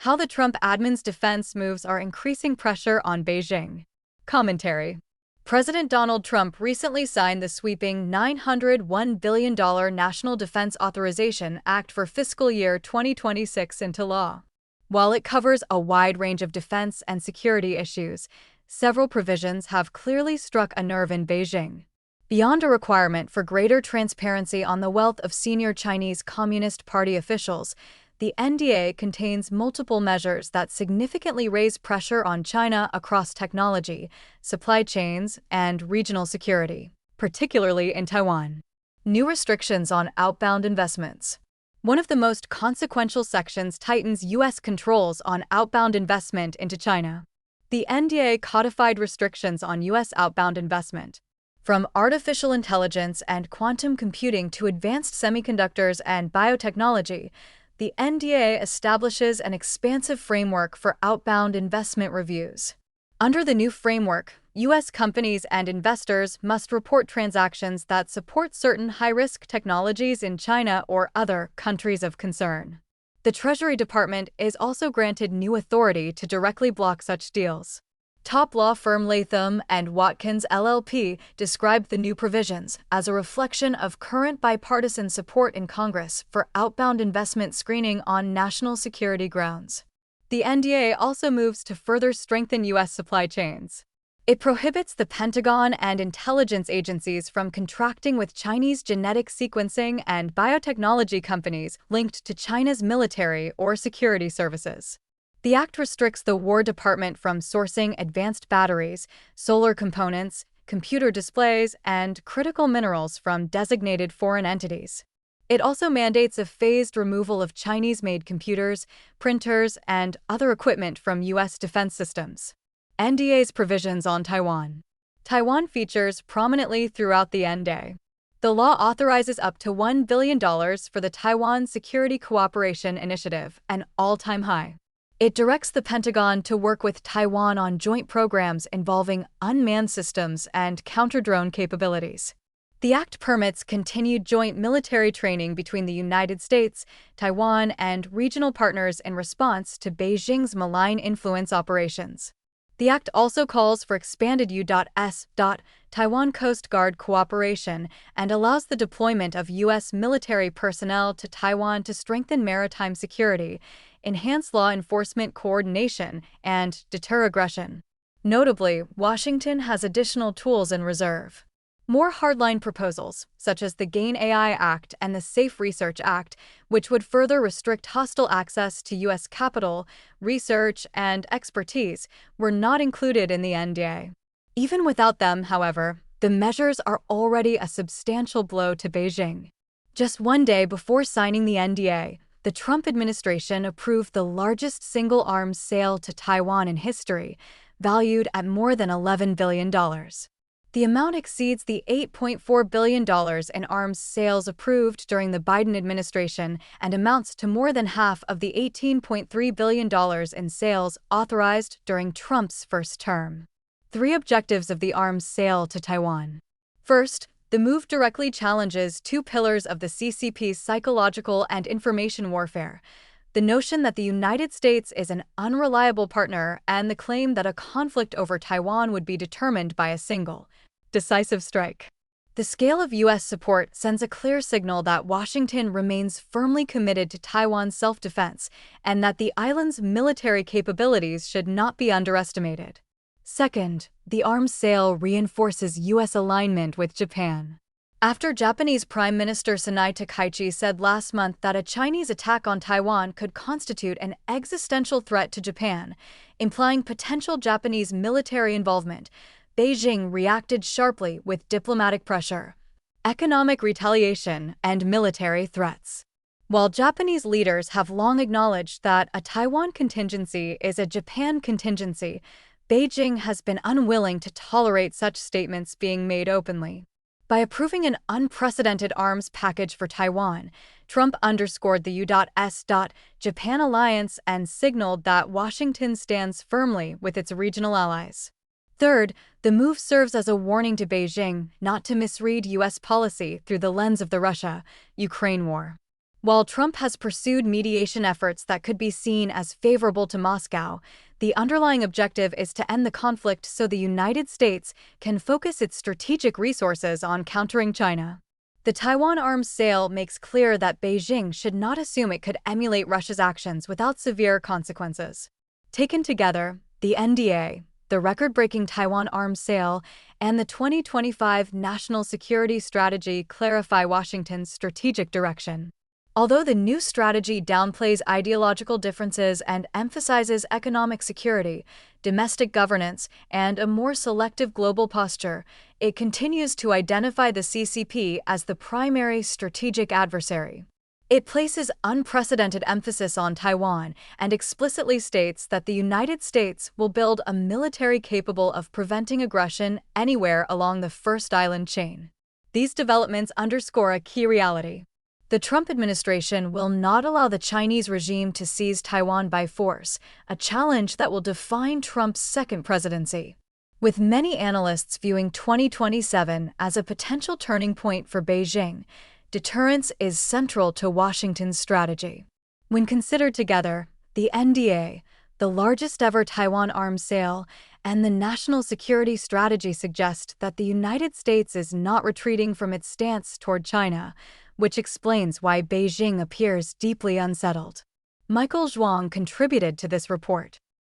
How the Trump admin's defense moves are increasing pressure on Beijing. Commentary. President Donald Trump recently signed the sweeping $901 billion National Defense Authorization Act for fiscal year 2026 into law. While it covers a wide range of defense and security issues, several provisions have clearly struck a nerve in Beijing. Beyond a requirement for greater transparency on the wealth of senior Chinese Communist Party officials, the NDA contains multiple measures that significantly raise pressure on China across technology, supply chains, and regional security, particularly in Taiwan. New restrictions on outbound investments. One of the most consequential sections tightens U.S. controls on outbound investment into China. The NDA codified restrictions on U.S. outbound investment. From artificial intelligence and quantum computing to advanced semiconductors and biotechnology, the NDA establishes an expansive framework for outbound investment reviews. Under the new framework, U.S. companies and investors must report transactions that support certain high-risk technologies in China or other countries of concern. The Treasury Department is also granted new authority to directly block such deals. Top law firm Latham & Watkins LLP described the new provisions as a reflection of current bipartisan support in Congress for outbound investment screening on national security grounds. The NDA also moves to further strengthen U.S. supply chains. It prohibits the Pentagon and intelligence agencies from contracting with Chinese genetic sequencing and biotechnology companies linked to China's military or security services. The act restricts the War Department from sourcing advanced batteries, solar components, computer displays, and critical minerals from designated foreign entities. It also mandates a phased removal of Chinese-made computers, printers, and other equipment from U.S. defense systems. NDA's provisions on Taiwan. Taiwan features prominently throughout the NDA. The law authorizes up to $1 billion for the Taiwan Security Cooperation Initiative, an all-time high. It directs the Pentagon to work with Taiwan on joint programs involving unmanned systems and counter-drone capabilities. The act permits continued joint military training between the United States, Taiwan, and regional partners in response to Beijing's malign influence operations. The act also calls for expanded U.S. Taiwan Coast Guard cooperation and allows the deployment of U.S. military personnel to Taiwan to strengthen maritime security, enhance law enforcement coordination, and deter aggression. Notably, Washington has additional tools in reserve. More hardline proposals, such as the GAIN AI Act and the Safe Research Act, which would further restrict hostile access to U.S. capital, research, and expertise, were not included in the NDA. Even without them, however, the measures are already a substantial blow to Beijing. Just one day before signing the NDA, the Trump administration approved the largest single-arms sale to Taiwan in history, valued at more than $11 billion. The amount exceeds the $8.4 billion in arms sales approved during the Biden administration and amounts to more than half of the $18.3 billion in sales authorized during Trump's first term. 3 objectives of the arms sale to Taiwan. First, the move directly challenges 2 pillars of the CCP's psychological and information warfare: the notion that the United States is an unreliable partner and the claim that a conflict over Taiwan would be determined by a single, decisive strike. The scale of U.S. support sends a clear signal that Washington remains firmly committed to Taiwan's self-defense and that the island's military capabilities should not be underestimated. Second, the arms sale reinforces U.S. alignment with Japan. After Japanese Prime Minister Sanai Takaichi said last month that a Chinese attack on Taiwan could constitute an existential threat to Japan, implying potential Japanese military involvement, Beijing reacted sharply with diplomatic pressure, economic retaliation, and military threats. While Japanese leaders have long acknowledged that a Taiwan contingency is a Japan contingency, Beijing has been unwilling to tolerate such statements being made openly. By approving an unprecedented arms package for Taiwan, Trump underscored the U.S. Japan alliance and signaled that Washington stands firmly with its regional allies. Third, the move serves as a warning to Beijing not to misread U.S. policy through the lens of the Russia-Ukraine war. While Trump has pursued mediation efforts that could be seen as favorable to Moscow, the underlying objective is to end the conflict so the United States can focus its strategic resources on countering China. The Taiwan arms sale makes clear that Beijing should not assume it could emulate Russia's actions without severe consequences. Taken together, the NDA, the record-breaking Taiwan arms sale, and the 2025 National Security Strategy clarify Washington's strategic direction. Although the new strategy downplays ideological differences and emphasizes economic security, domestic governance, and a more selective global posture, it continues to identify the CCP as the primary strategic adversary. It places unprecedented emphasis on Taiwan and explicitly states that the United States will build a military capable of preventing aggression anywhere along the First Island chain. These developments underscore a key reality. The Trump administration will not allow the Chinese regime to seize Taiwan by force, a challenge that will define Trump's second presidency. With many analysts viewing 2027 as a potential turning point for Beijing, deterrence is central to Washington's strategy. When considered together, the NDA, the largest ever Taiwan arms sale, and the national security strategy suggest that the United States is not retreating from its stance toward China, which explains why Beijing appears deeply unsettled. Michael Zhuang contributed to this report.